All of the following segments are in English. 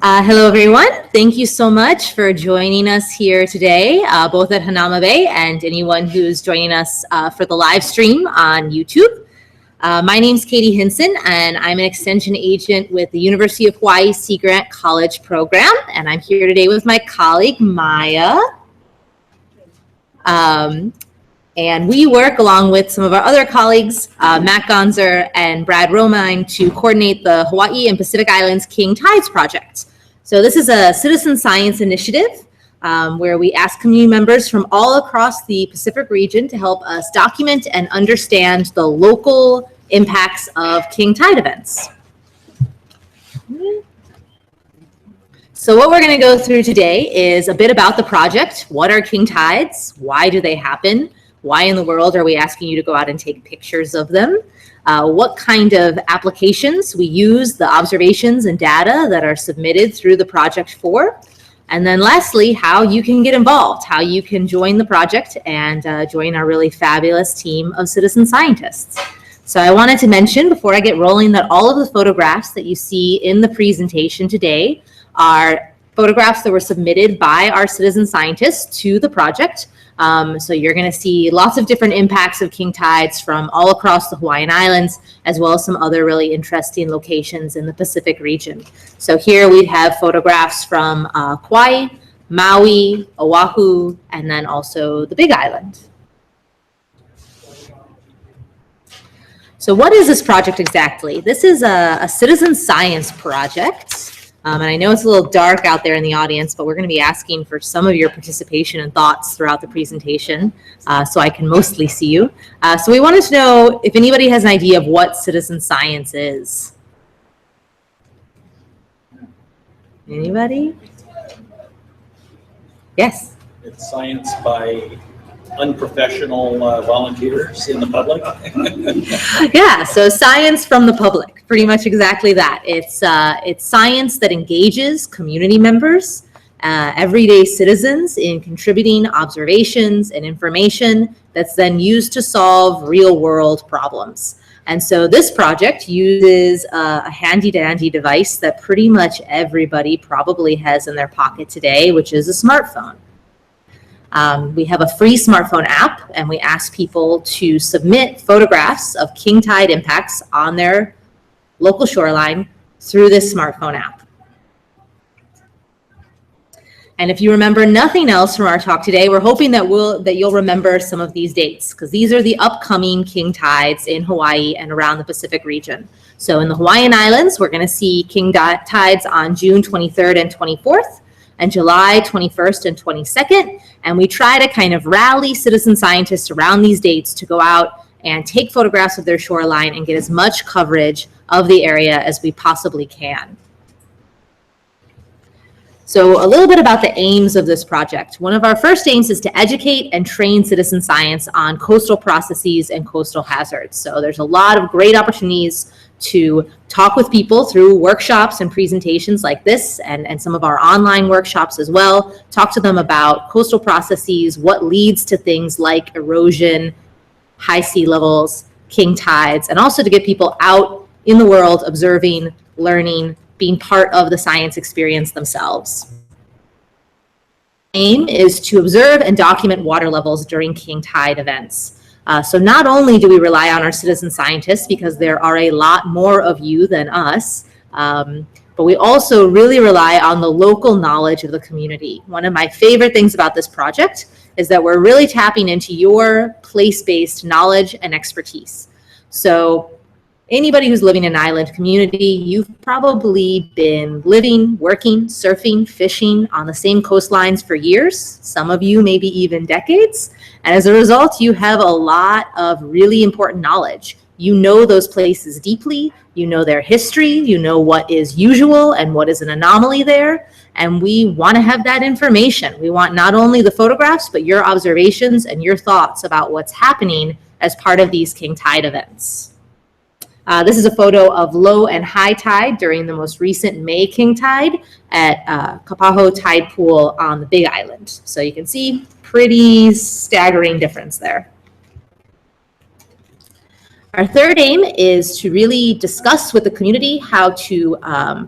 Hello, everyone. Thank you so much for joining us here today, both at Hanauma Bay and anyone who's joining us for the live stream on YouTube. My name's Katy Hintzen, and I'm an extension agent with the University of Hawaii Sea Grant College program, and I'm here today with my colleague, Maya. And we work along with some of our other colleagues, Matt Gonzer and Brad Romine, to coordinate the Hawaii and Pacific Islands King Tides Project. So this is a citizen science initiative where we ask community members from all across the Pacific region to help us document and understand the local impacts of king tide events. So what we're going to go through today is a bit about the project. What are king tides? Why do they happen? Why in the world are we asking you to go out and take pictures of them? What kind of applications we use the observations and data that are submitted through the project for. And then lastly, how you can get involved, how you can join the project and join our really fabulous team of citizen scientists. So I wanted to mention before I get rolling that all of the photographs that you see in the presentation today are photographs that were submitted by our citizen scientists to the project. So you're going to see lots of different impacts of king tides from all across the Hawaiian Islands, as well as some other really interesting locations in the Pacific region. So here we have photographs from Kauai, Maui, Oahu, and then also the Big Island. So what is this project exactly? This is a citizen science project. And I know it's a little dark out there in the audience, but we're going to be asking for some of your participation and thoughts throughout the presentation so I can mostly see you. So we wanted to know if anybody has an idea of what citizen science is. Anybody? Yes? It's science by unprofessional volunteers in the public. Yeah, so science from the public, pretty much exactly that. It's science that engages community members, everyday citizens in contributing observations and information that's then used to solve real world problems. And so this project uses a handy dandy device that pretty much everybody probably has in their pocket today, which is a smartphone. We have a free smartphone app, and we ask people to submit photographs of king tide impacts on their local shoreline through this smartphone app. And if you remember nothing else from our talk today, we're hoping that you'll remember some of these dates, because these are the upcoming king tides in Hawaii and around the Pacific region. So in the Hawaiian Islands, we're going to see king tides on June 23rd and 24th. And July 21st and 22nd. And we try to kind of rally citizen scientists around these dates to go out and take photographs of their shoreline and get as much coverage of the area as we possibly can. So a little bit about the aims of this project. One of our first aims is to educate and train citizen science on coastal processes and coastal hazards. So there's a lot of great opportunities to talk with people through workshops and presentations like this and some of our online workshops as well. Talk to them about coastal processes, what leads to things like erosion, high sea levels, king tides, and also to get people out in the world observing, learning, being part of the science experience themselves. Aim is to observe and document water levels during king tide events. So not only do we rely on our citizen scientists, because there are a lot more of you than us, but we also really rely on the local knowledge of the community. One of my favorite things about this project is that we're really tapping into your place-based knowledge and expertise. So anybody who's living in an island community, you've probably been living, working, surfing, fishing on the same coastlines for years, some of you maybe even decades. And as a result, you have a lot of really important knowledge. You know those places deeply, you know their history, you know what is usual and what is an anomaly there. And we want to have that information. We want not only the photographs, but your observations and your thoughts about what's happening as part of these king tide events. This is a photo of low and high tide during the most recent May king tide at Kapaho Tide Pool on the Big Island. So you can see pretty staggering difference there. Our third aim is to really discuss with the community how to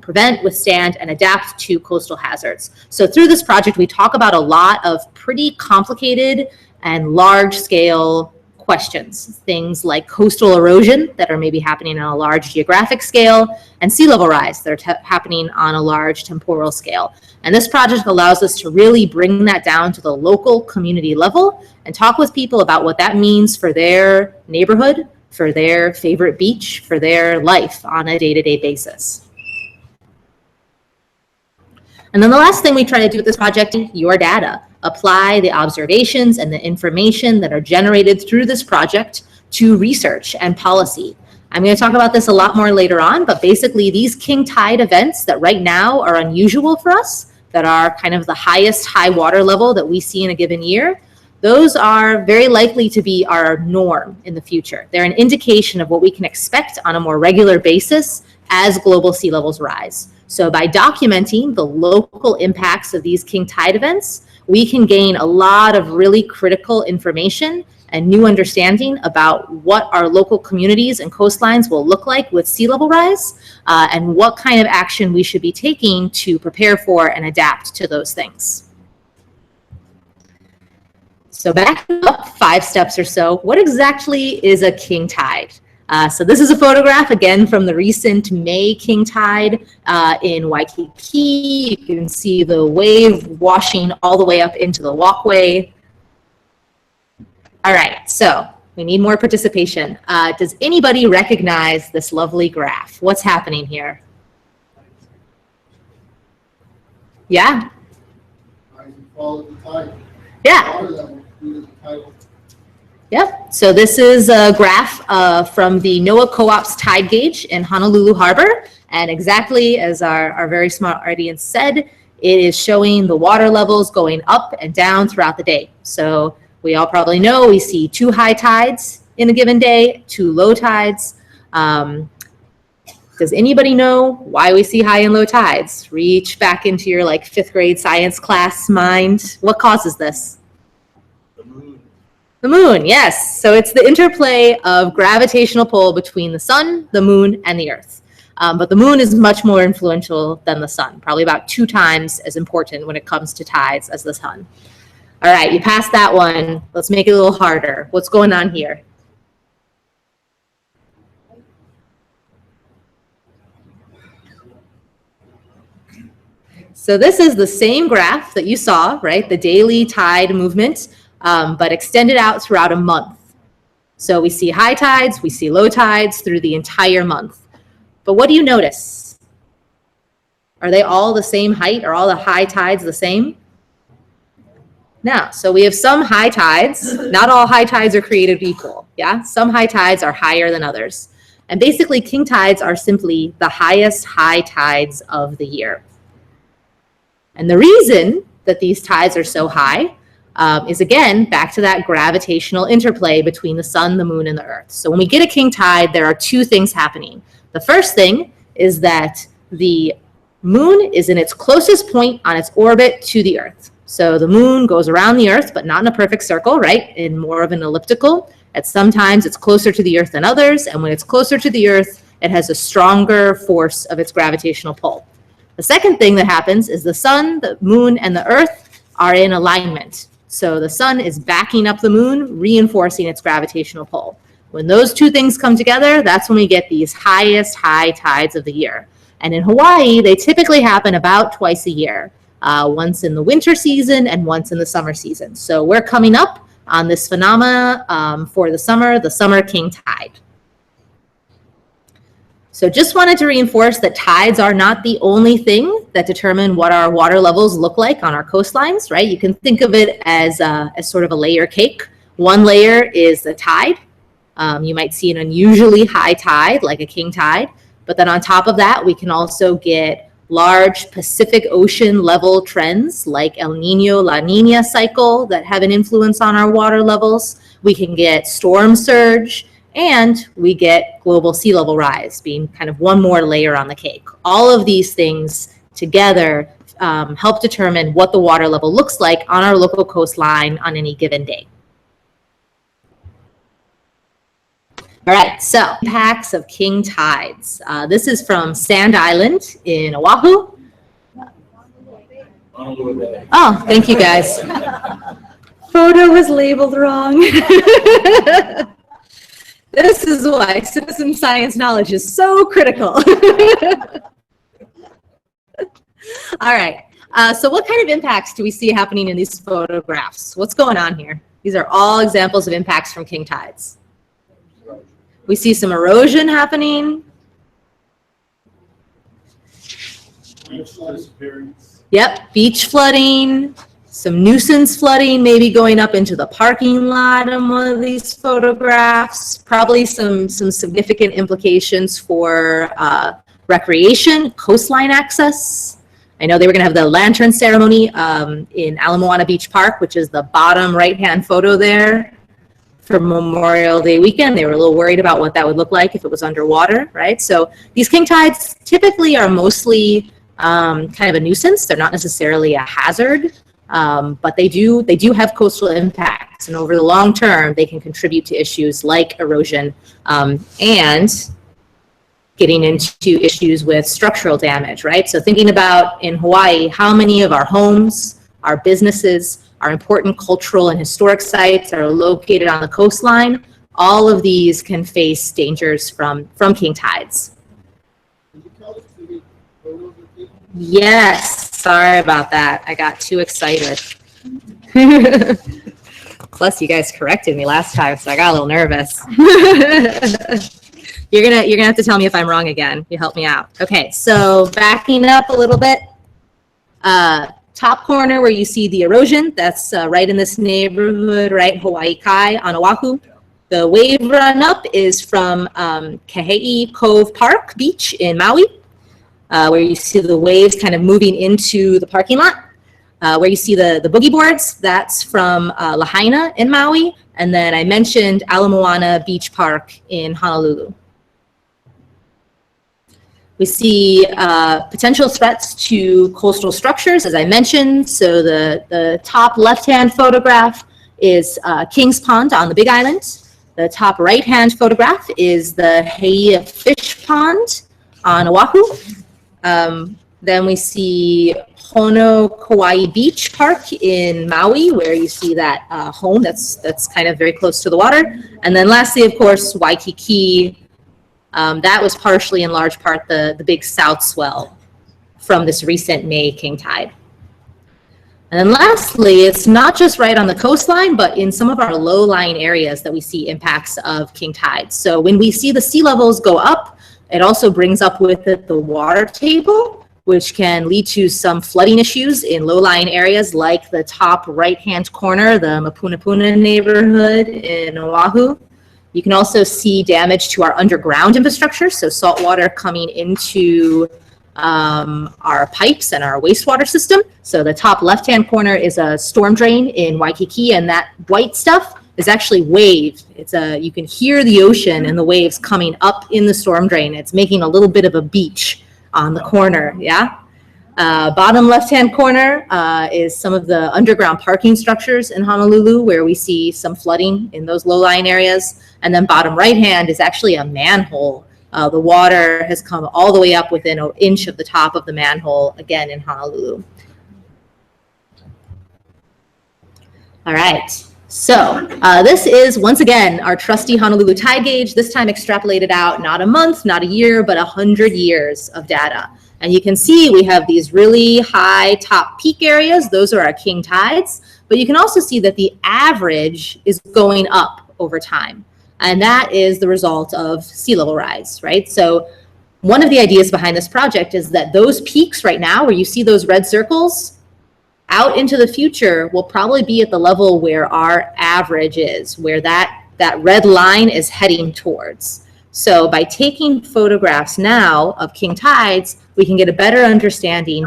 prevent, withstand, and adapt to coastal hazards. So through this project, we talk about a lot of pretty complicated and large-scale questions, things like coastal erosion that are maybe happening on a large geographic scale, and sea level rise that are happening on a large temporal scale. And this project allows us to really bring that down to the local community level and talk with people about what that means for their neighborhood, for their favorite beach, for their life on a day-to-day basis. And then the last thing we try to do with this project, your data. Apply the observations and the information that are generated through this project to research and policy. I'm going to talk about this a lot more later on, but basically these king tide events that right now are unusual for us, that are kind of the highest high water level that we see in a given year, those are very likely to be our norm in the future. They're an indication of what we can expect on a more regular basis as global sea levels rise. So by documenting the local impacts of these king tide events, we can gain a lot of really critical information and new understanding about what our local communities and coastlines will look like with sea level rise, and what kind of action we should be taking to prepare for and adapt to those things. So backing up 5 steps or so, what exactly is a king tide? So this is a photograph, again, from the recent May king tide in Waikiki. You can see the wave washing all the way up into the walkway. All right, so we need more participation. Does anybody recognize this lovely graph? What's happening here? Yeah? Follow the tide. Yeah. Yep, so this is a graph from the Noaa Co-op's tide gauge in Honolulu Harbor. And exactly as our very smart audience said, it is showing the water levels going up and down throughout the day. So we all probably know we see 2 high tides in a given day, 2 low tides. Does anybody know why we see high and low tides? Reach back into your 5th grade science class mind. What causes this? The moon, yes. So it's the interplay of gravitational pull between the sun, the moon, and the earth. But the moon is much more influential than the sun, probably about 2 times as important when it comes to tides as the sun. All right, you passed that one. Let's make it a little harder. What's going on here? So this is the same graph that you saw, right? The daily tide movement, but extended out throughout a month. So we see high tides, we see low tides through the entire month. But what do you notice? Are they all the same height? Are all the high tides the same? No. So we have some high tides. Not all high tides are created equal. Yeah. Some high tides are higher than others. And basically king tides are simply the highest high tides of the year. And the reason that these tides are so high is, again, back to that gravitational interplay between the sun, the moon, and the earth. So when we get a king tide, there are 2 things happening. The first thing is that the moon is in its closest point on its orbit to the earth. So the moon goes around the earth, but not in a perfect circle, right? In more of an elliptical. At sometimes it's closer to the earth than others. And when it's closer to the earth, it has a stronger force of its gravitational pull. The second thing that happens is the sun, the moon, and the earth are in alignment. So the sun is backing up the moon, reinforcing its gravitational pull. When those 2 things come together, that's when we get these highest high tides of the year. And in Hawaii, they typically happen about twice a year, once in the winter season and once in the summer season. So we're coming up on this phenomena for the summer king tide. So just wanted to reinforce that tides are not the only thing that determine what our water levels look like on our coastlines, right? You can think of it as sort of a layer cake. One layer is the tide. You might see an unusually high tide, like a king tide. But then on top of that, we can also get large Pacific Ocean level trends like El Nino, La Nina cycle that have an influence on our water levels. We can get storm surge. And we get global sea level rise, being kind of one more layer on the cake. All of these things together help determine what the water level looks like on our local coastline on any given day. All right, so impacts of king tides. This is from Sand Island in Oahu. Honolulu Bay. Oh, thank you guys. Photo was labeled wrong. This is why citizen science knowledge is so critical. All right, so what kind of impacts do we see happening in these photographs? What's going on here? These are all examples of impacts from king tides. We see some erosion happening. Yep, beach flooding, some nuisance flooding, maybe going up into the parking lot in one of these photographs. Probably some significant implications for recreation, coastline access. I know they were going to have the lantern ceremony in Ala Moana Beach Park, which is the bottom right-hand photo there for Memorial Day weekend. They were a little worried about what that would look like if it was underwater, right? So these king tides typically are mostly kind of a nuisance. They're not necessarily a hazard, but they do have coastal impacts. And over the long term, they can contribute to issues like erosion and getting into issues with structural damage, right? So thinking about in Hawaii, how many of our homes, our businesses, our important cultural and historic sites are located on the coastline. All of these can face dangers from king tides. Yes, sorry about that. I got too excited. Plus, you guys corrected me last time, so I got a little nervous. You're gonna have to tell me if I'm wrong again. You help me out. Okay, so backing up a little bit. Top corner where you see the erosion, that's right in this neighborhood, right, Hawaii Kai on Oahu. The wave run up is from Kahe'i Cove Park Beach in Maui, where you see the waves kind of moving into the parking lot. Where you see the boogie boards, that's from Lahaina in Maui. And then I mentioned Ala Moana Beach Park in Honolulu. We see potential threats to coastal structures, as I mentioned. So the top left-hand photograph is Kings Pond on the Big Island. The top right-hand photograph is the Heia Fish Pond on Oahu. Then we see Hono Kauai Beach Park in Maui, where you see that home that's kind of very close to the water. And then lastly, of course, Waikiki. That was partially, in large part, the big south swell from this recent May king tide. And then lastly, it's not just right on the coastline, but in some of our low-lying areas that we see impacts of king tides. So when we see the sea levels go up, it also brings up with it the water table, which can lead to some flooding issues in low-lying areas like the top right-hand corner, the Mapunapuna neighborhood in Oahu. You can also see damage to our underground infrastructure, so salt water coming into our pipes and our wastewater system. So the top left-hand corner is a storm drain in Waikiki, and that white stuff is actually wave. You can hear the ocean and the waves coming up in the storm drain. It's making a little bit of a beach on the corner, yeah? Bottom left-hand corner is some of the underground parking structures in Honolulu, where we see some flooding in those low-lying areas. And then bottom right-hand is actually a manhole. The water has come all the way up within an inch of the top of the manhole, again in Honolulu. All right, so this is, once again, our trusty Honolulu tide gauge, this time extrapolated out not a month, not a year, but 100 years of data. And you can see we have these really high top peak areas. Those are our king tides. But you can also see that the average is going up over time. And that is the result of sea level rise, right? So one of the ideas behind this project is that those peaks right now, where you see those red circles, out into the future will probably be at the level where our average is, where that red line is heading towards. So by taking photographs now of king tides, we can get a better understanding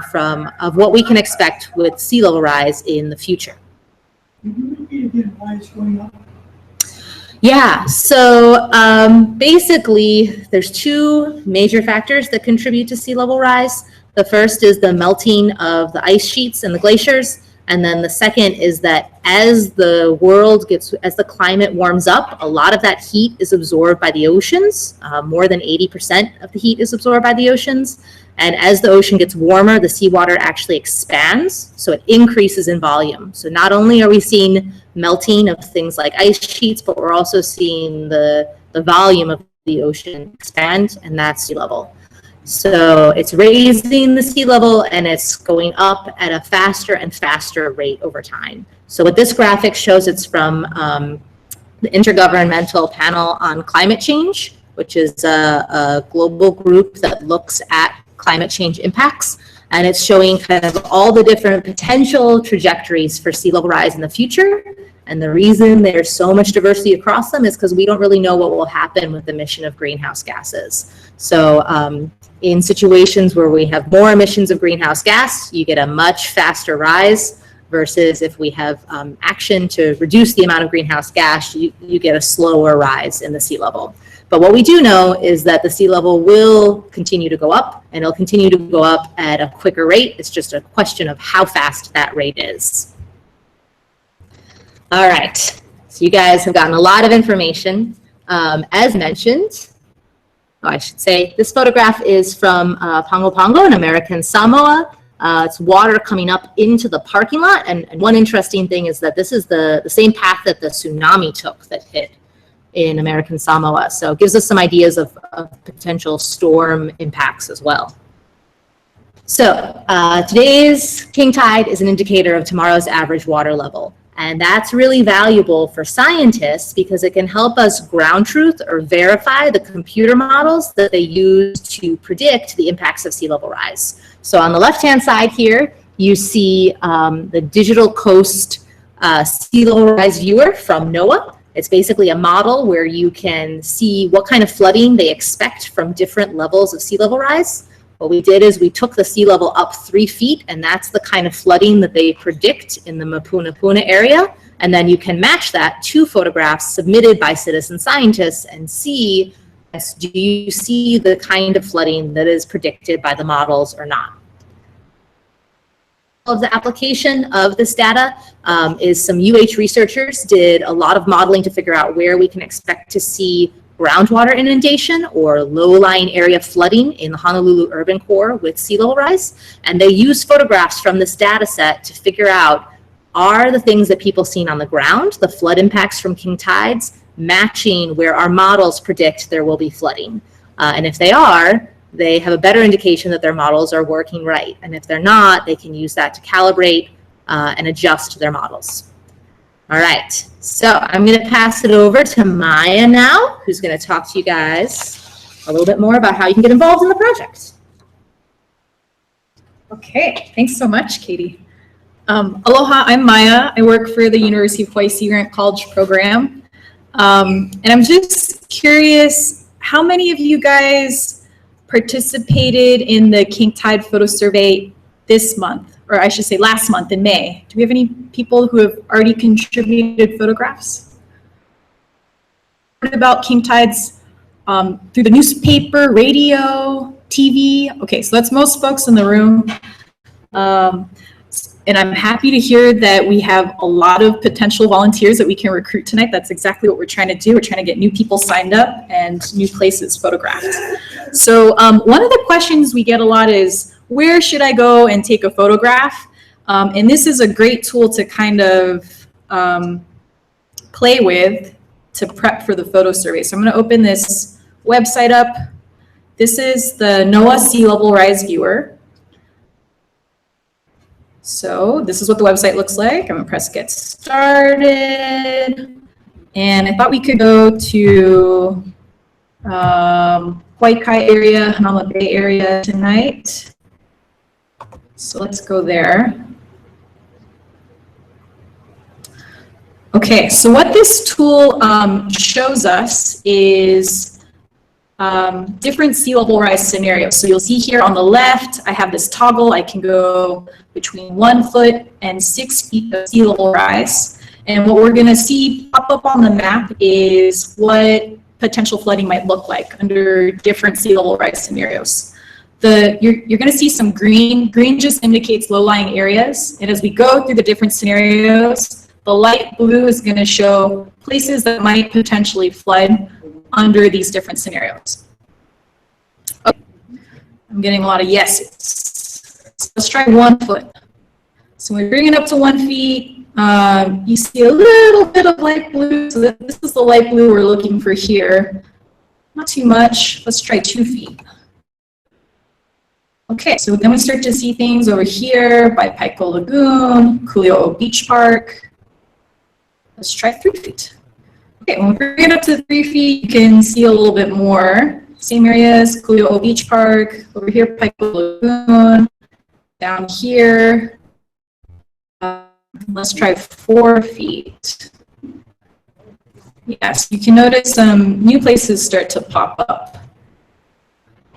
of what we can expect with sea level rise in the future. Can you repeat again why it's going up? Yeah, so basically there's two major factors that contribute to sea level rise. The first is the melting of the ice sheets and the glaciers. And then the second is that as the climate warms up, a lot of that heat is absorbed by the oceans. More than 80% of the heat is absorbed by the oceans. And as the ocean gets warmer, the seawater actually expands, so it increases in volume. So not only are we seeing melting of things like ice sheets, but we're also seeing the volume of the ocean expand, and that's sea level. So it's raising the sea level, and it's going up at a faster and faster rate over time. So what this graphic shows, it's from the Intergovernmental Panel on Climate Change, which is a global group that looks at climate change impacts. And it's showing kind of all the different potential trajectories for sea level rise in the future. And the reason there's so much diversity across them is because we don't really know what will happen with the emission of greenhouse gases. So in situations where we have more emissions of greenhouse gas, you get a much faster rise, versus if we have action to reduce the amount of greenhouse gas, you get a slower rise in the sea level. But what we do know is that the sea level will continue to go up, and it'll continue to go up at a quicker rate. It's just a question of how fast that rate is. All right, so you guys have gotten a lot of information. As mentioned, I should say, this photograph is from Pago Pago in American Samoa. It's water coming up into the parking lot. And one interesting thing is that this is the same path that the tsunami took that hit in American Samoa. So it gives us some ideas of potential storm impacts as well. So today's king tide is an indicator of tomorrow's average water level. And that's really valuable for scientists because it can help us ground truth or verify the computer models that they use to predict the impacts of sea level rise. So on the left-hand side here, you see the Digital Coast Sea Level Rise Viewer from Noaa. It's basically a model where you can see what kind of flooding they expect from different levels of sea level rise. What we did is we took the sea level up 3 feet, and that's the kind of flooding that they predict in the Mapunapuna area. And then you can match that to photographs submitted by citizen scientists and see, do you see the kind of flooding that is predicted by the models or not? Of the application of this data is some UH researchers did a lot of modeling to figure out where we can expect to see groundwater inundation or low-lying area flooding in the Honolulu urban core with sea level rise. And they use photographs from this data set to figure out, are the things that people seen on the ground, the flood impacts from king tides, matching where our models predict there will be flooding? And if they are, they have a better indication that their models are working right. And if they're not, they can use that to calibrate and adjust their models. All right, so I'm going to pass it over to Maya now, who's going to talk to you guys a little bit more about how you can get involved in the project. Okay, thanks so much, Katie. Aloha, I'm Maya. I work for the University of Hawaii Sea Grant College program. And I'm just curious, how many of you guys participated in the King Tide photo survey this month? Or I should say last month in May. Do we have any people who have already contributed photographs? Heard about king tides through the newspaper, radio, TV? Okay, so that's most folks in the room. And I'm happy to hear that we have a lot of potential volunteers that we can recruit tonight. That's exactly what we're trying to do. We're trying to get new people signed up and new places photographed. So one of the questions we get a lot is, where should I go and take a photograph? And this is a great tool to kind of play with to prep for the photo survey. So I'm going to open this website up. This is the Noaa Sea Level Rise Viewer. So this is what the website looks like. I'm going to press Get Started. And I thought we could go to Hawai'i area, Hanauma Bay area tonight. So let's go there. Okay, so what this tool shows us is different sea level rise scenarios. So you'll see here on the left, I have this toggle. I can go between 1 foot and 6 feet of sea level rise. And what we're going to see pop up on the map is what potential flooding might look like under different sea level rise scenarios. you're going to see some green. Green just indicates low-lying areas. And as we go through the different scenarios, the light blue is going to show places that might potentially flood under these different scenarios. Okay. I'm getting a lot of yeses. So let's try 1 foot. So when we bring it up to 1 feet, you see a little bit of light blue. So this is the light blue we're looking for here. Not too much. Let's try 2 feet. Okay, so then we start to see things over here by Paiko Lagoon, Kuli'o Beach Park. Let's try 3 feet. Okay, when we bring it up to 3 feet, you can see a little bit more. Same areas, Kuli'o Beach Park, over here, Paiko Lagoon, down here. Let's try 4 feet. Yes, you can notice some new places start to pop up.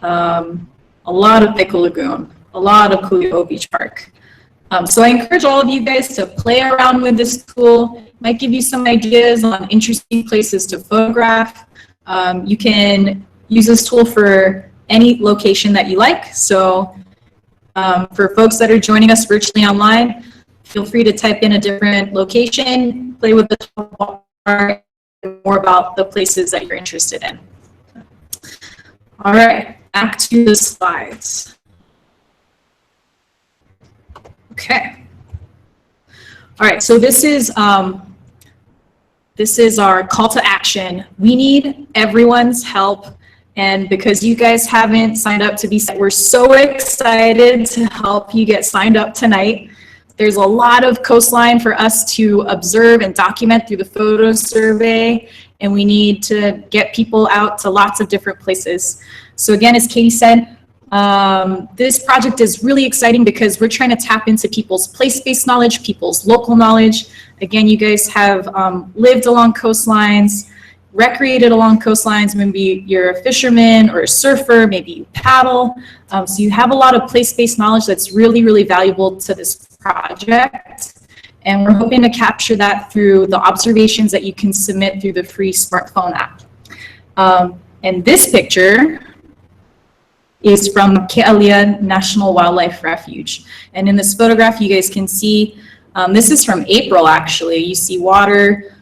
A lot of Paiko Lagoon, a lot of Kuli'o Beach Park. So I encourage all of you guys to play around with this tool. It might give you some ideas on interesting places to photograph. You can use this tool for any location that you like. So for folks that are joining us virtually online, feel free to type in a different location, play with the tool, and more about the places that you're interested in. All right, back to the slides. Okay. All right, so this is our call to action. We need everyone's help, and because you guys haven't signed up to be, we're so excited to help you get signed up tonight. There's a lot of coastline for us to observe and document through the photo survey, and we need to get people out to lots of different places. So again, as Katie said, this project is really exciting because we're trying to tap into people's place-based knowledge, people's local knowledge. Again, you guys have lived along coastlines, recreated along coastlines. Maybe you're a fisherman or a surfer, maybe you paddle. So you have a lot of place-based knowledge that's really, really valuable to this project. And we're hoping to capture that through the observations that you can submit through the free smartphone app. And this picture is from Ke'alia National Wildlife Refuge. And in this photograph, you guys can see, this is from April actually. You see water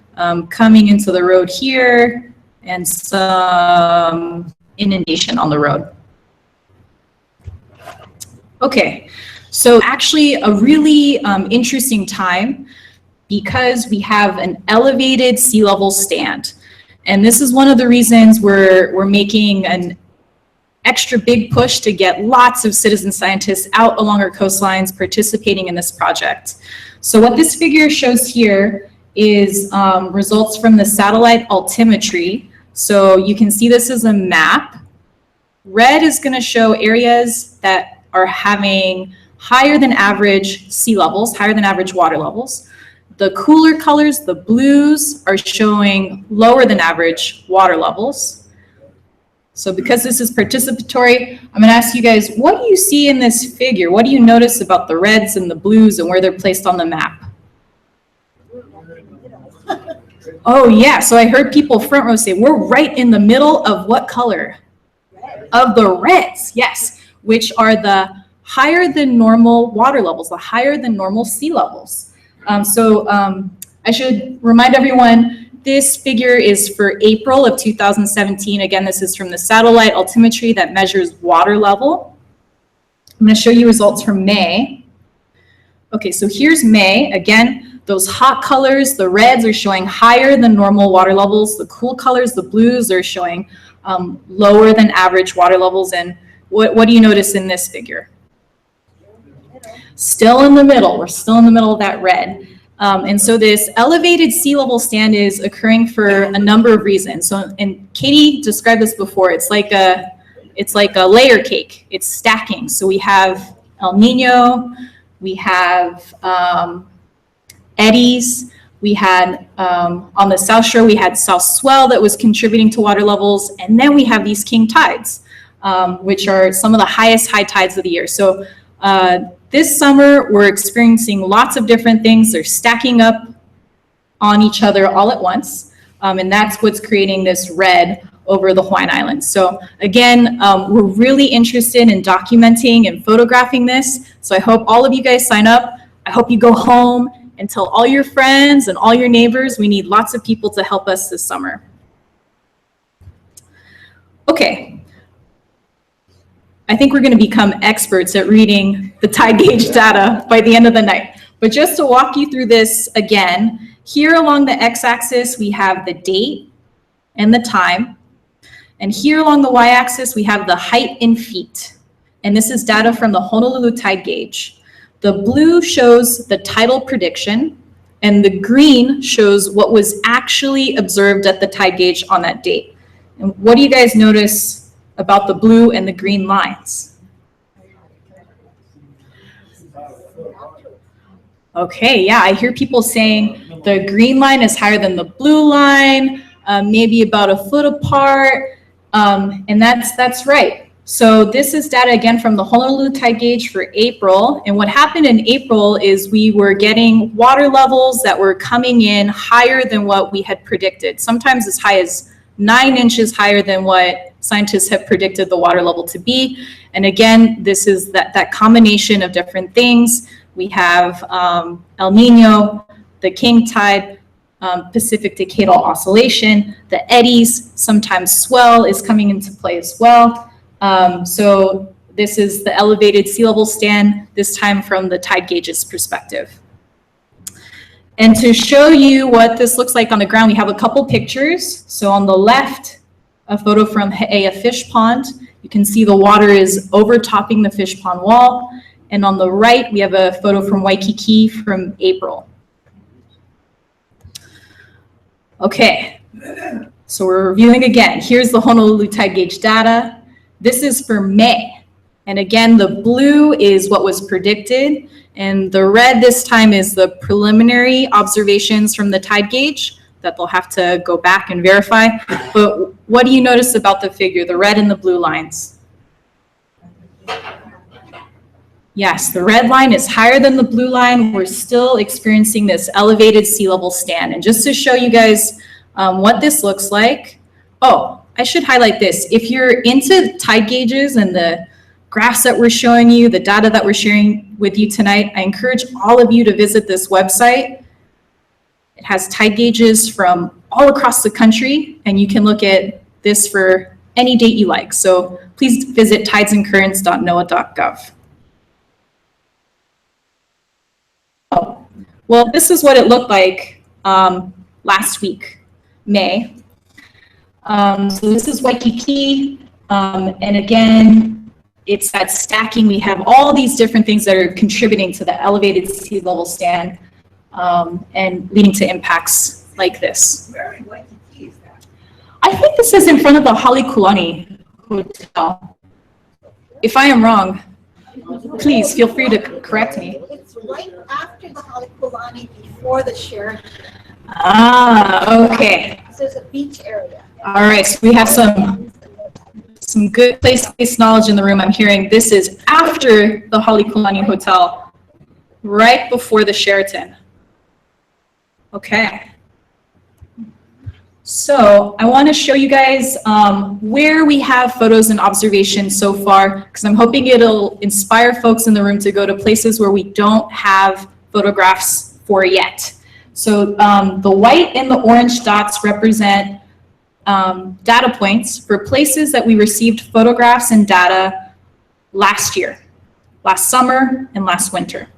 coming into the road here and some inundation on the road. Okay, so actually a really interesting time because we have an elevated sea level stand. And this is one of the reasons we're making an extra big push to get lots of citizen scientists out along our coastlines participating in this project. So what this figure shows here is results from the satellite altimetry. So you can see this as a map. Red is going to show areas that are having higher than average sea levels, higher than average water levels. The cooler colors, the blues, are showing lower than average water levels. So because this is participatory, I'm going to ask you guys, what do you see in this figure? What do you notice about the reds and the blues and where they're placed on the map? Oh yeah, so I heard people front row say, we're right in the middle of what color? Of the reds, yes, which are the higher than normal water levels, the higher than normal sea levels. I should remind everyone, this figure is for April of 2017. Again, this is from the satellite altimetry that measures water level. I'm going to show you results from May. Okay, so here's May. Again, those hot colors, the reds are showing higher than normal water levels. The cool colors, the blues, are showing lower than average water levels. And what do you notice in this figure? Still in the middle. We're still in the middle of that red. And so this elevated sea level stand is occurring for a number of reasons. So, and Katy described this before. It's like a layer cake. It's stacking. So we have El Nino, we have eddies. We had on the South Shore, we had South Swell that was contributing to water levels, and then we have these king tides, which are some of the highest high tides of the year. So this summer, we're experiencing lots of different things. They're stacking up on each other all at once, and that's what's creating this red over the Hawaiian Islands. So again, we're really interested in documenting and photographing this. So I hope all of you guys sign up. I hope you go home and tell all your friends and all your neighbors. We need lots of people to help us this summer. Okay. I think we're going to become experts at reading the tide gauge data by the end of the night. But just to walk you through this again, here along the x-axis, we have the date and the time. And here along the y-axis, we have the height in feet. And this is data from the Honolulu tide gauge. The blue shows the tidal prediction, and the green shows what was actually observed at the tide gauge on that date. And what do you guys notice about the blue and the green lines? Okay, yeah, I hear people saying the green line is higher than the blue line, maybe about a foot apart, and that's right. So this is data again from the Honolulu tide gauge for April, and what happened in April is we were getting water levels that were coming in higher than what we had predicted, sometimes as high as 9 inches higher than what scientists have predicted the water level to be. And again, this is that combination of different things. We have El Nino, the king tide, Pacific decadal oscillation, the eddies, sometimes swell is coming into play as well. So this is the elevated sea level stand, this time from the tide gauge's perspective. And to show you what this looks like on the ground, we have a couple pictures. So on the left, a photo from He'ea fish pond. You can see the water is overtopping the fish pond wall. And on the right, we have a photo from Waikiki from April. Okay, so we're reviewing again. Here's the Honolulu tide gauge data. This is for May. And again, the blue is what was predicted. And the red this time is the preliminary observations from the tide gauge that they'll have to go back and verify. But what do you notice about the figure, the red and the blue lines? Yes, the red line is higher than the blue line. We're still experiencing this elevated sea level stand. And just to show you guys what this looks like, oh, I should highlight this. If you're into tide gauges and the graphs that we're showing you, the data that we're sharing with you tonight, I encourage all of you to visit this website. It has tide gauges from all across the country, and you can look at this for any date you like. So please visit tidesandcurrents.noaa.gov. Oh, well, this is what it looked like last week, May. So this is Waikiki, and again, it's that stacking. We have all these different things that are contributing to the elevated sea level stand and leading to impacts like this. Where in Waikiki is that? I think this is in front of the Halekulani Hotel. If I am wrong, please feel free to correct me. It's right after the Halekulani, before the Sheraton. Ah, okay. So there's a beach area. All right, so we have some good place-based knowledge in the room. I'm hearing this is after the Halekulani Hotel, right before the Sheraton. Okay. So I want to show you guys where we have photos and observations so far, because I'm hoping it'll inspire folks in the room to go to places where we don't have photographs for yet. So the white and the orange dots represent data points for places that we received photographs and data last year, last summer and last winter.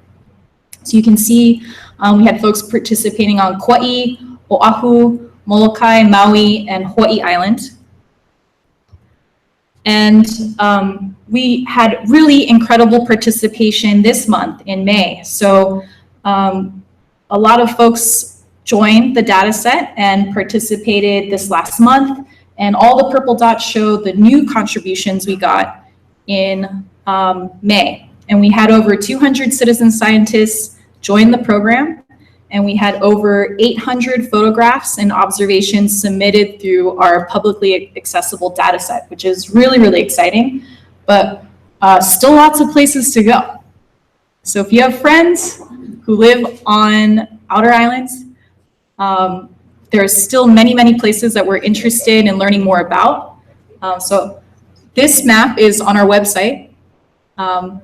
So you can see we had folks participating on Kauai, Oahu, Molokai, Maui, and Hawaii Island. And we had really incredible participation this month in May. So a lot of folks joined the data set and participated this last month. And all the purple dots show the new contributions we got in May. And we had over 200 citizen scientists join the program. And we had over 800 photographs and observations submitted through our publicly accessible data set, which is really, really exciting, but still lots of places to go. So if you have friends who live on outer islands, there are still many, many places that we're interested in learning more about. So this map is on our website. I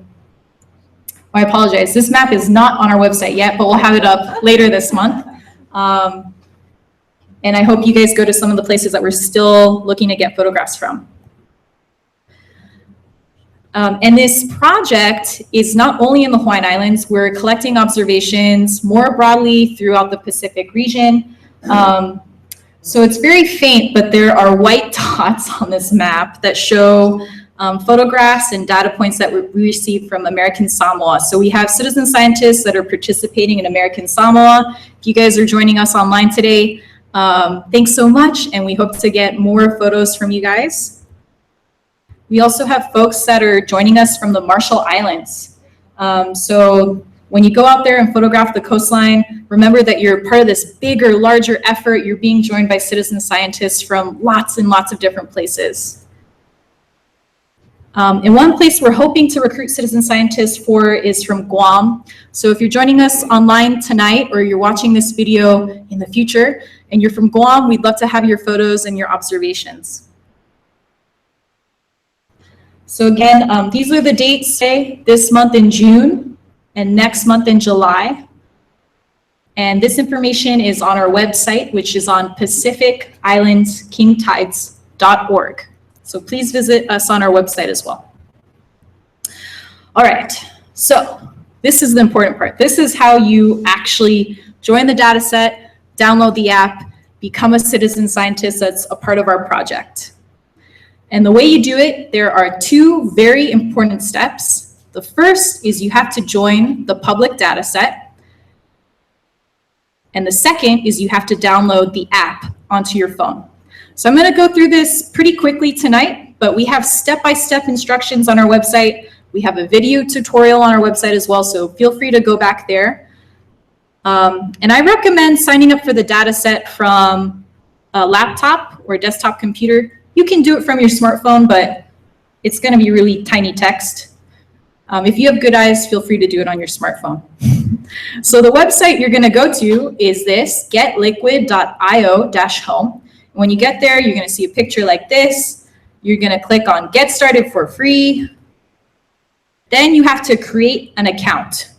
apologize, this map is not on our website yet, but we'll have it up later this month. And I hope you guys go to some of the places that we're still looking to get photographs from. And this project is not only in the Hawaiian Islands, we're collecting observations more broadly throughout the Pacific region. So it's very faint, but there are white dots on this map that show photographs and data points that we received from American Samoa. So we have citizen scientists that are participating in American Samoa. If you guys are joining us online today, thanks so much, and we hope to get more photos from you guys. We also have folks that are joining us from the Marshall Islands. So when you go out there and photograph the coastline, remember that you're part of this bigger, larger effort. You're being joined by citizen scientists from lots and lots of different places. And one place we're hoping to recruit citizen scientists for is from Guam. So if you're joining us online tonight or you're watching this video in the future and you're from Guam, we'd love to have your photos and your observations. So again, these are the dates, say, this month in June and next month in July. And this information is on our website, which is on pacificislandskingtides.org. So please visit us on our website as well. All right, so this is the important part. This is how you actually join the data set, download the app, become a citizen scientist that's a part of our project. And the way you do it, there are two very important steps. The first is you have to join the public data set. And the second is you have to download the app onto your phone. So I'm going to go through this pretty quickly tonight, but we have step-by-step instructions on our website. We have a video tutorial on our website as well, so feel free to go back there. And I recommend signing up for the data set from a laptop or desktop computer. You can do it from your smartphone, but it's going to be really tiny text. If you have good eyes, feel free to do it on your smartphone. So the website you're going to go to is this, getliquid.io-home. When you get there, you're going to see a picture like this. You're going to click on Get Started for Free. Then you have to create an account.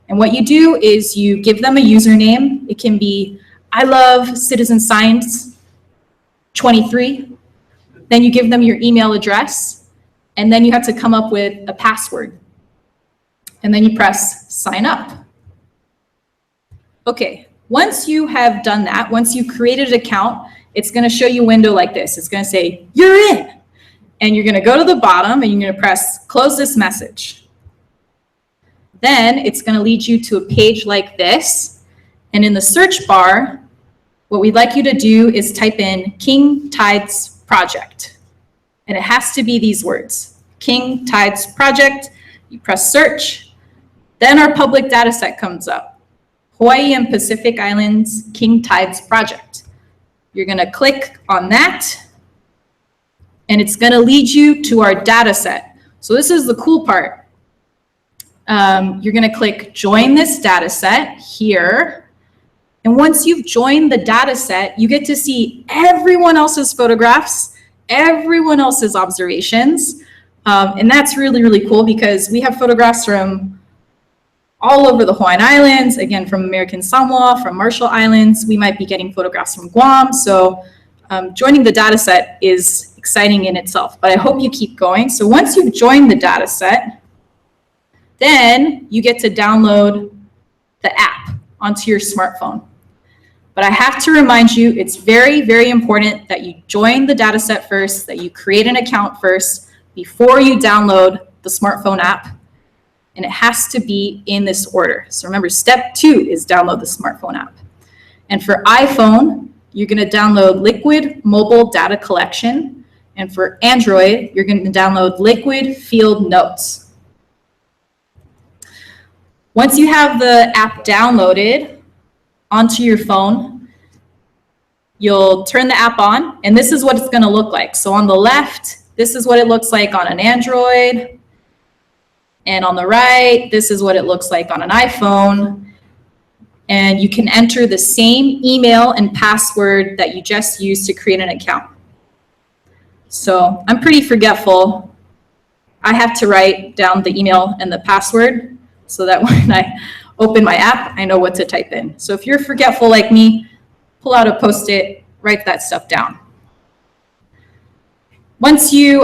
And what you do is you give them a username. It can be I love citizen science 23. Then you give them your email address, and then you have to come up with a password. And then you press sign up. Okay, once you have done that, once you've created an account, it's going to show you a window like this. It's going to say, you're in. And you're going to go to the bottom and you're going to press close this message. Then it's going to lead you to a page like this. And in the search bar, what we'd like you to do is type in King Tides Project. And it has to be these words, King Tides Project. You press search. Then our public data set comes up. Hawaii and Pacific Islands King Tides Project. You're going to click on that. And it's going to lead you to our data set. So this is the cool part. You're going to click join this data set here. And once you've joined the data set, you get to see everyone else's photographs, everyone else's observations. And that's really, really cool because we have photographs from all over the Hawaiian Islands, again, from American Samoa, from Marshall Islands. We might be getting photographs from Guam. So joining the data set is exciting in itself, but I hope you keep going. So once you've joined the data set, then you get to download the app onto your smartphone. But I have to remind you, it's very, very important that you join the data set first, that you create an account first before you download the smartphone app. And it has to be in this order. So remember, step 2 is download the smartphone app. And for iPhone, you're going to download Liquid Mobile Data Collection. And for Android, you're going to download Liquid Field Notes. Once you have the app downloaded onto your phone, you'll turn the app on, and this is what it's going to look like. So on the left, this is what it looks like on an Android. And on the right, this is what it looks like on an iPhone. and you can enter the same email and password that you just used to create an account. So I'm pretty forgetful. I have to write down the email and the password so that when I open my app, I know what to type in. So if you're forgetful like me, pull out a Post-it, write that stuff down. Once you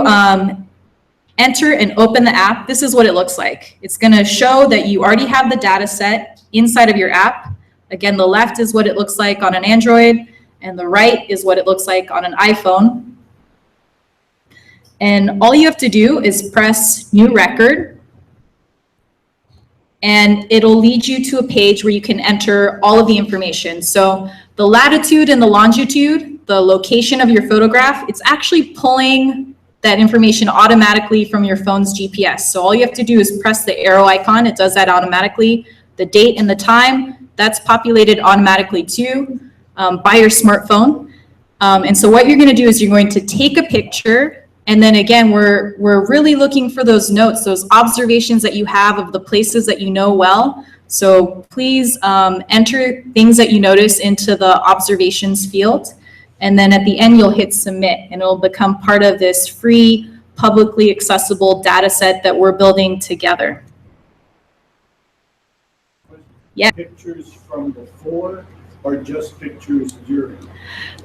enter and open the app, this is what it looks like. It's going to show that you already have the data set inside of your app. Again, the left is what it looks like on an Android, and the right is what it looks like on an iPhone. And all you have to do is press New Record, and it'll lead you to a page where you can enter all of the information. So the latitude and the longitude, the location of your photograph, it's actually pulling that information automatically from your phone's GPS. So all you have to do is press the arrow icon. It does that automatically. The date and the time, that's populated automatically too by your smartphone. And so what you're going to do is you're going to take a picture. And then again, we're really looking for those notes, those observations that you have of the places that you know well. So please enter things that you notice into the observations field. And then at the end, you'll hit submit, and it'll become part of this free, publicly accessible data set that we're building together. Yeah. Pictures from before or just pictures during?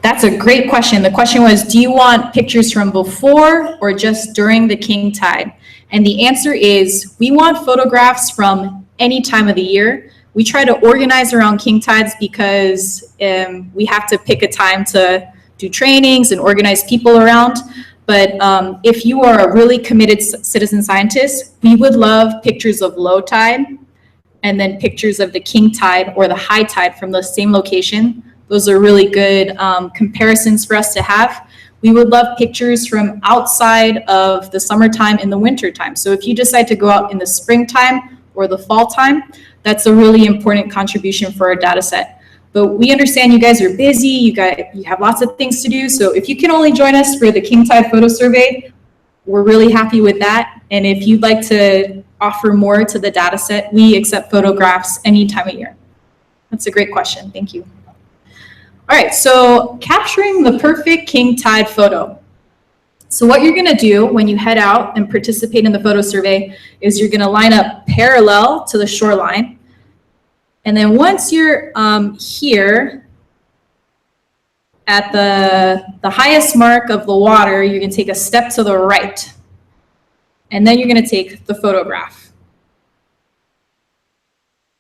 That's a great question. The question was, do you want pictures from before or just during the king tide? And the answer is, we want photographs from any time of the year. We try to organize around king tides because we have to pick a time to do trainings and organize people around. But if you are a really committed citizen scientist, we would love pictures of low tide and then pictures of the king tide or the high tide from the same location. Those are really good comparisons for us to have. We would love pictures from outside of the summertime and the winter time. So if you decide to go out in the springtime or the fall time, that's a really important contribution for our data set. But we understand you guys are busy, you have lots of things to do. So if you can only join us for the king tide photo survey, we're really happy with that. And if you'd like to offer more to the data set, we accept photographs any time of year. That's a great question, thank you. All right, so capturing the perfect king tide photo. So what you're gonna do when you head out and participate in the photo survey is you're gonna line up parallel to the shoreline. And then once you're here at the highest mark of the water, you're gonna take a step to the right. And then you're gonna take the photograph.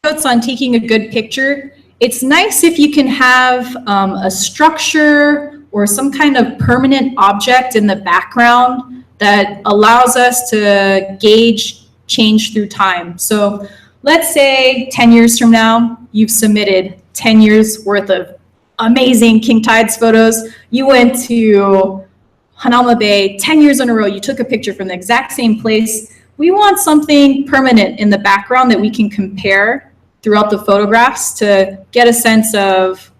Notes on taking a good picture. It's nice if you can have a structure or some kind of permanent object in the background that allows us to gauge change through time. So let's say 10 years from now, you've submitted 10 years worth of amazing king tides photos. You went to Hanauma Bay 10 years in a row. You took a picture from the exact same place. We want something permanent in the background that we can compare throughout the photographs to get a sense of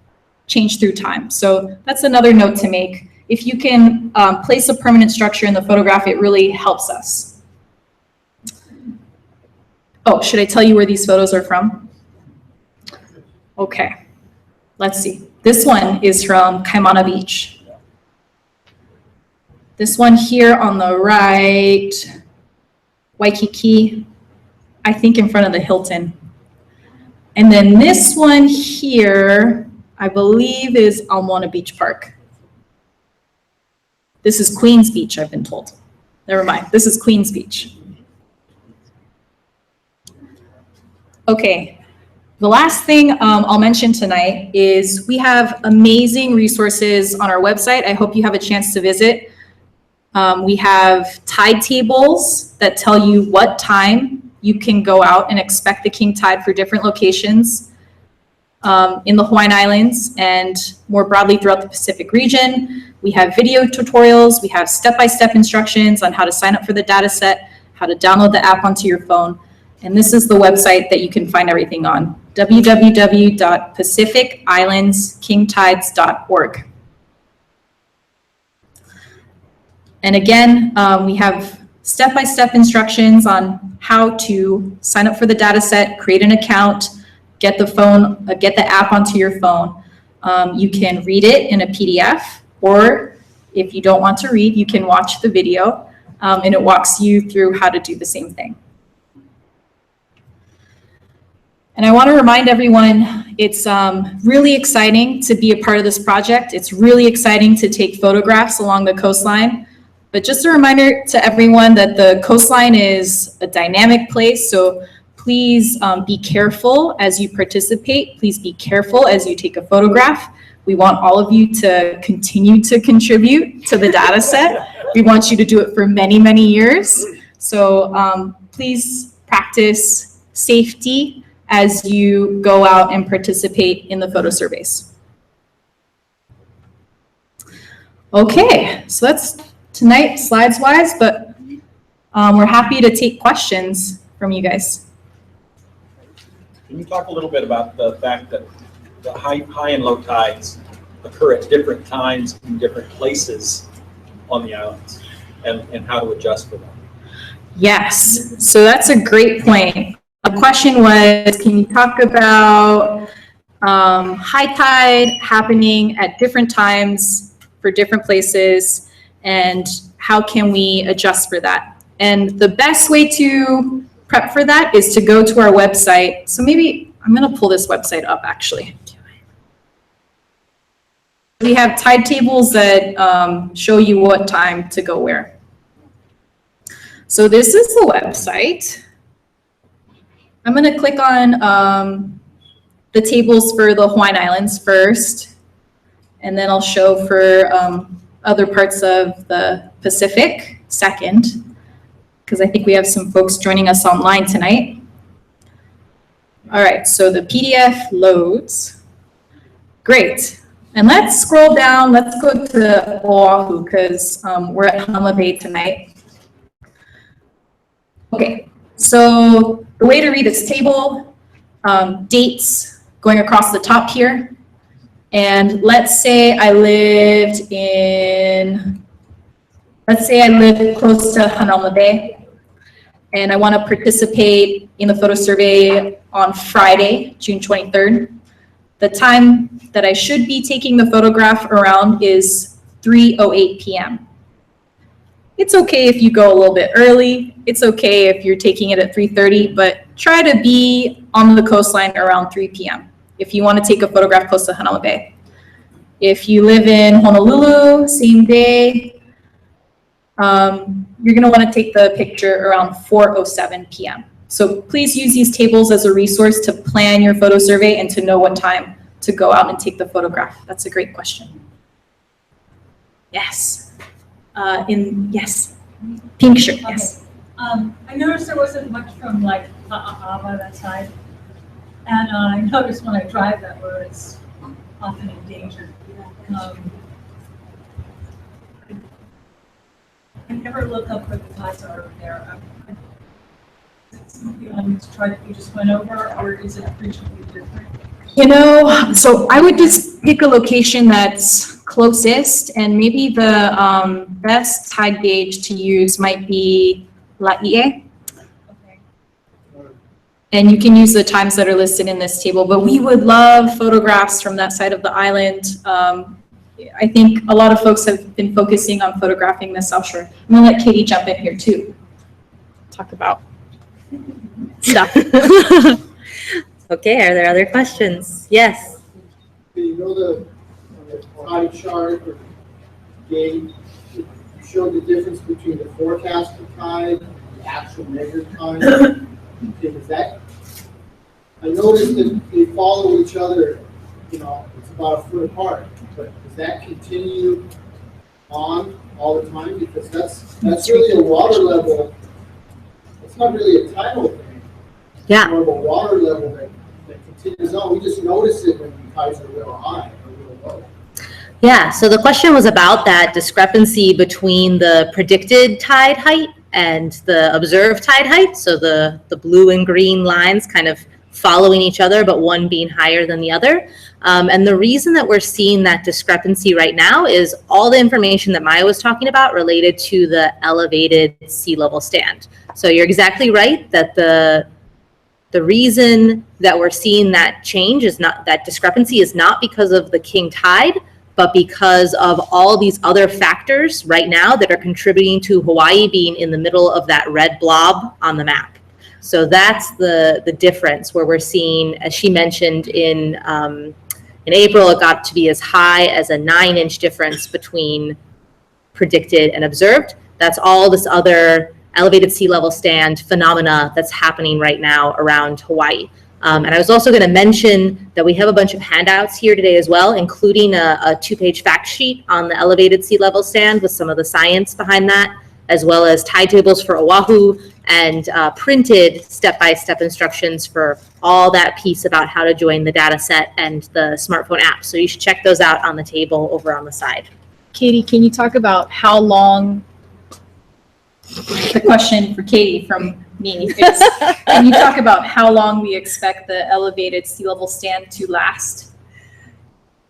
change through time. So that's another note to make. If you can place a permanent structure in the photograph, it really helps us. Oh, should I tell you where these photos are from? Okay, let's see. This one is from Kaimana Beach. This one here on the right, Waikiki, I think in front of the Hilton. And then this one here, I believe is Almoana Beach Park. This is Queens Beach, I've been told. Never mind, this is Queens Beach. Okay, the last thing I'll mention tonight is we have amazing resources on our website. I hope you have a chance to visit. We have tide tables that tell you what time you can go out and expect the king tide for different locations in the Hawaiian Islands and more broadly throughout the Pacific region. We have video tutorials. We have step-by-step instructions on how to sign up for the data set, how to download the app onto your phone. And this is the website that you can find everything on, www.pacificislandskingtides.org. And again, we have step-by-step instructions on how to sign up for the data set, create an account, get the app onto your phone. You can read it in a PDF, or if you don't want to read, you can watch the video, and it walks you through how to do the same thing. And I want to remind everyone, it's really exciting to be a part of this project. It's really exciting to take photographs along the coastline. But just a reminder to everyone that the coastline is a dynamic place, so please be careful as you participate. Please be careful as you take a photograph. We want all of you to continue to contribute to the data set. We want you to do it for many, many years. So please practice safety as you go out and participate in the photo surveys. Okay, so that's tonight slides-wise, but we're happy to take questions from you guys. Can you talk a little bit about the fact that the high and low tides occur at different times in different places on the islands, and how to adjust for them? Yes, so that's a great point. The question was, can you talk about high tide happening at different times for different places, and how can we adjust for that? And the best way to prep for that is to go to our website. So maybe I'm going to pull this website up actually. We have tide tables that show you what time to go where. So this is the website. I'm going to click on the tables for the Hawaiian Islands first, and then I'll show for other parts of the Pacific second, because I think we have some folks joining us online tonight. All right, so the PDF loads. Great. And let's scroll down. Let's go to Oahu, because we're at Hanauma Bay tonight. Okay, so the way to read this table, dates going across the top here. And let's say I lived close to Hanauma Bay, and I want to participate in the photo survey on Friday, June 23rd. The time that I should be taking the photograph around is 3:08 p.m. It's okay if you go a little bit early. It's okay if you're taking it at 3:30, but try to be on the coastline around 3 p.m. if you want to take a photograph close to Hanauma Bay. If you live in Honolulu, same day, you're going to want to take the picture around 4:07 p.m. So please use these tables as a resource to plan your photo survey and to know what time to go out and take the photograph. That's a great question. Yes. Yes. Pink shirt, yes. Okay. I noticed there wasn't much from like Ha'a'awa that side. And I noticed when I drive that road, it's often endangered. I never look up where the tides are over there. Is it something I need to try that you just went over, or is it appreciably different? You know, so I would just pick a location that's closest, and maybe the best tide gauge to use might be Laie. Okay. And you can use the times that are listed in this table, but we would love photographs from that side of the island. I think a lot of folks have been focusing on photographing the South Shore. I'm gonna let Katy jump in here too. Talk about stuff. Okay, are there other questions? Yes. You know the tide chart or gauge, it showed the difference between the forecasted tide and the actual measured tide. Is that, I noticed that they follow each other, you know, it's about a foot apart, but does that continue on all the time? Because that's really a water level, it's not really a tidal thing. Yeah. It's more of a water level that continues on. We just notice it when the tides are real high or real low. Yeah, so the question was about that discrepancy between the predicted tide height and the observed tide height. So the blue and green lines kind of following each other, but one being higher than the other. And the reason that we're seeing that discrepancy right now is all the information that Maya was talking about related to the elevated sea level stand. So you're exactly right that the The reason that we're seeing that change is not, that discrepancy is not because of the king tide, but because of all these other factors right now that are contributing to Hawaii being in the middle of that red blob on the map. So that's the difference, where we're seeing, as she mentioned, in April, it got to be as high as a 9-inch difference between predicted and observed. That's all this other elevated sea level stand phenomena that's happening right now around Hawaii. And I was also going to mention that we have a bunch of handouts here today as well, including a 2-page fact sheet on the elevated sea level stand with some of the science behind that, as well as tide tables for Oahu and printed step-by-step instructions for all that piece about how to join the data set and the smartphone app. So you should check those out on the table over on the side. Katie, can you talk about how long, the question for Katie from me is, can you talk about how long we expect the elevated sea level stand to last?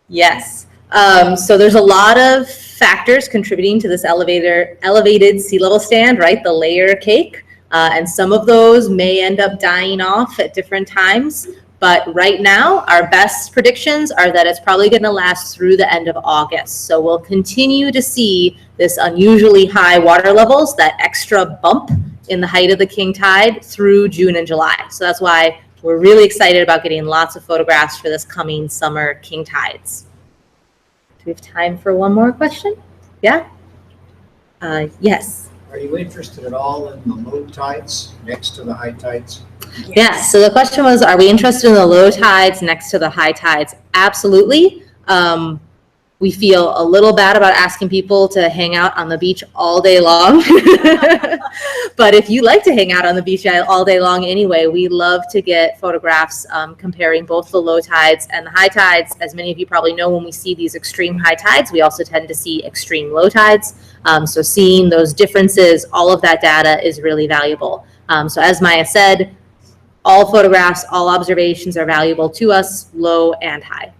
Yes. So there's a lot of factors contributing to this elevated sea level stand, right? The layer cake. And some of those may end up dying off at different times. But right now, our best predictions are that it's probably going to last through the end of August. So we'll continue to see this unusually high water levels, that extra bump in the height of the king tide through June and July. So that's why we're really excited about getting lots of photographs for this coming summer king tides. Do we have time for one more question? Yeah? Yes. Are you interested at all in the low tides next to the high tides? Yes. So the question was, are we interested in the low tides next to the high tides? Absolutely. We feel a little bad about asking people to hang out on the beach all day long. But if you like to hang out on the beach all day long anyway, we love to get photographs comparing both the low tides and the high tides. As many of you probably know, when we see these extreme high tides, we also tend to see extreme low tides. So seeing those differences, all of that data is really valuable. So as Maya said, all photographs, all observations are valuable to us, low and high.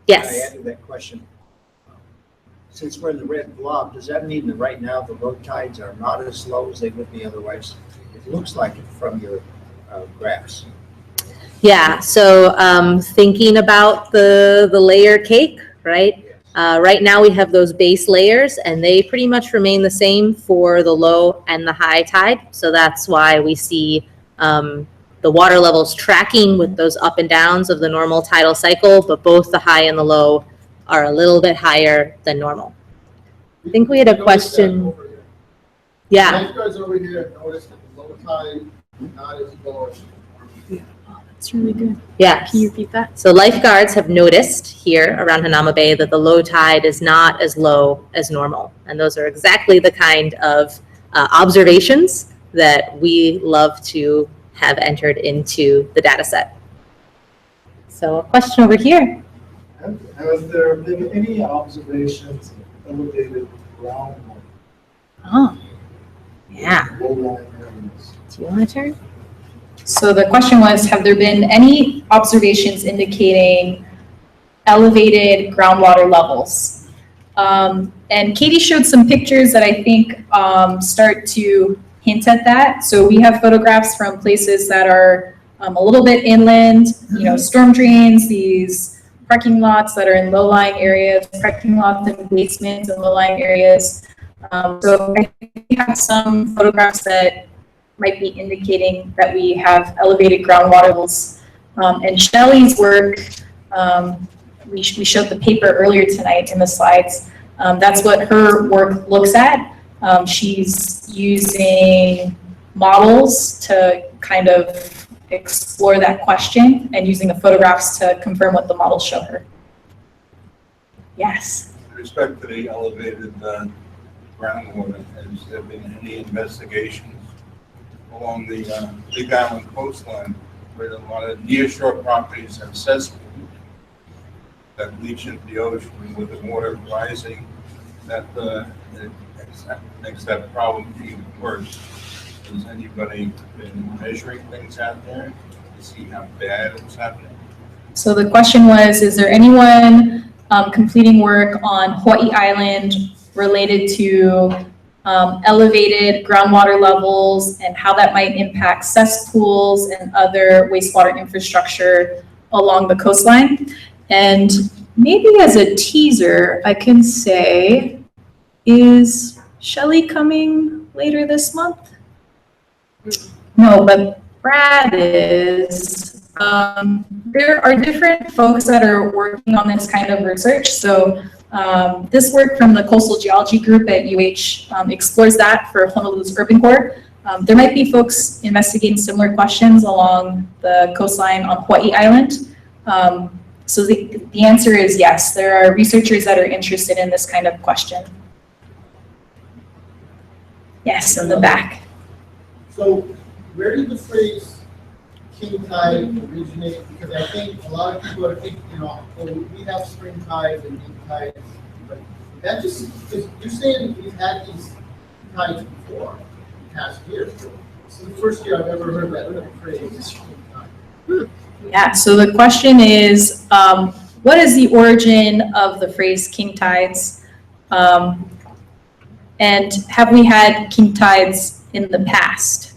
Yes. I added that question. Since we're in the red blob, does that mean that right now the low tides are not as low as they would be otherwise? It looks like it from your graphs. Yeah, so thinking about the layer cake, right? Right now we have those base layers and they pretty much remain the same for the low and the high tide. So that's why we see the water levels tracking with those up and downs of the normal tidal cycle, but both the high and the low are a little bit higher than normal. I think we had a question. Yeah. Lifeguards over here noticed that the low tide not as low as. That's really good. Yeah. Can you repeat that? So lifeguards have noticed here around Hanauma Bay that the low tide is not as low as normal. And those are exactly the kind of observations that we love to have entered into the data set. So a question over here. Has there been any observations of elevated groundwater? Oh, yeah. Low-lying areas? Do you want to turn? So the question was, have there been any observations indicating elevated groundwater levels? And Katie showed some pictures that I think start to hint at that. So we have photographs from places that are a little bit inland, you know, storm drains, these parking lots that are in low-lying areas, parking lots and basements in low-lying areas. So I think we have some photographs that might be indicating that we have elevated groundwater levels. And Shelley's work, we showed the paper earlier tonight in the slides. That's what her work looks at. She's using models to kind of explore that question and using the photographs to confirm what the models show her. Yes. With respect to the elevated groundwater, has there been any investigations along the Big Island coastline where a lot of nearshore properties have cesspools that leach into the ocean with the water rising, that makes that problem even worse? Has anybody been measuring things out there to see how bad it's happening? So the question was, is there anyone completing work on Hawaii Island related to elevated groundwater levels and how that might impact cesspools and other wastewater infrastructure along the coastline. And maybe as a teaser, I can say, is Shelley coming later this month? No, but Brad is. There are different folks that are working on this kind of research. So this work from the Coastal Geology Group at UH explores that for Honolulu's urban core. There might be folks investigating similar questions along the coastline on Hawai'i Island. So the answer is yes, there are researchers that are interested in this kind of question. Yes, in the back. So where did the phrase king tide originate? Because I think a lot of people are thinking, oh, we have spring tides and neap tides, but that just, because you're saying we've had these tides before, past years. This is the first year I've ever heard that phrase, king tide. Yeah, so the question is, what is the origin of the phrase king tides? And have we had king tides in the past?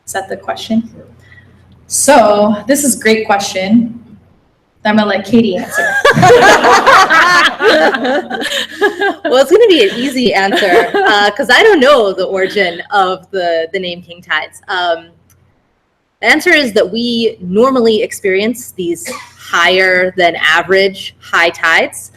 Is that the question? So this is a great question. I'm gonna let Katy answer. Well, it's gonna be an easy answer because I don't know the origin of the name king tides. The answer is that we normally experience these higher than average high tides.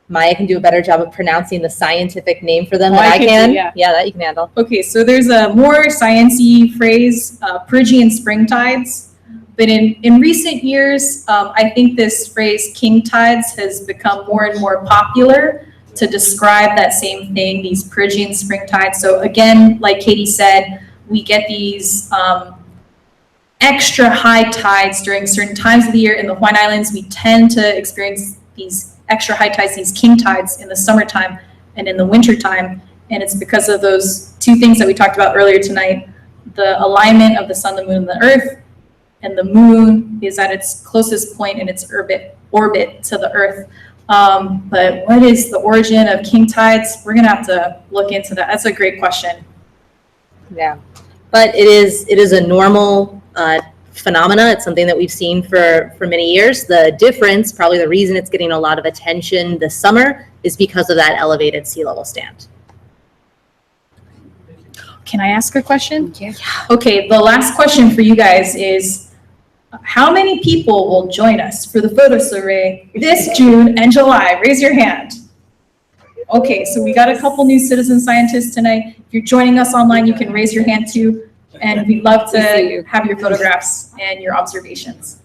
Maya can do a better job of pronouncing the scientific name for them than I can. Yeah, that you can handle. Okay, so there's a more science-y phrase, Phrygian spring tides. But in recent years, I think this phrase king tides has become more and more popular to describe that same thing, these Phrygian spring tides. So again, like Katy said, we get these extra high tides during certain times of the year in the Hawaiian Islands. We tend to experience these extra high tides, these king tides in the summertime and in the wintertime. And it's because of those two things that we talked about earlier tonight, the alignment of the sun, the moon, and the earth. And the moon is at its closest point in its orbit to the earth. But what is the origin of king tides? We're gonna have to look into that. That's a great question. Yeah, but it is a normal phenomena. It's something that we've seen for many years. The difference, probably the reason it's getting a lot of attention this summer, is because of that elevated sea level stand. Can I ask a question? Yeah. Okay, the last question for you guys is, how many people will join us for the photo survey this June and July? Raise your hand. Okay, so we got a couple new citizen scientists tonight. If you're joining us online, you can raise your hand too. And we'd love to have your photographs and your observations.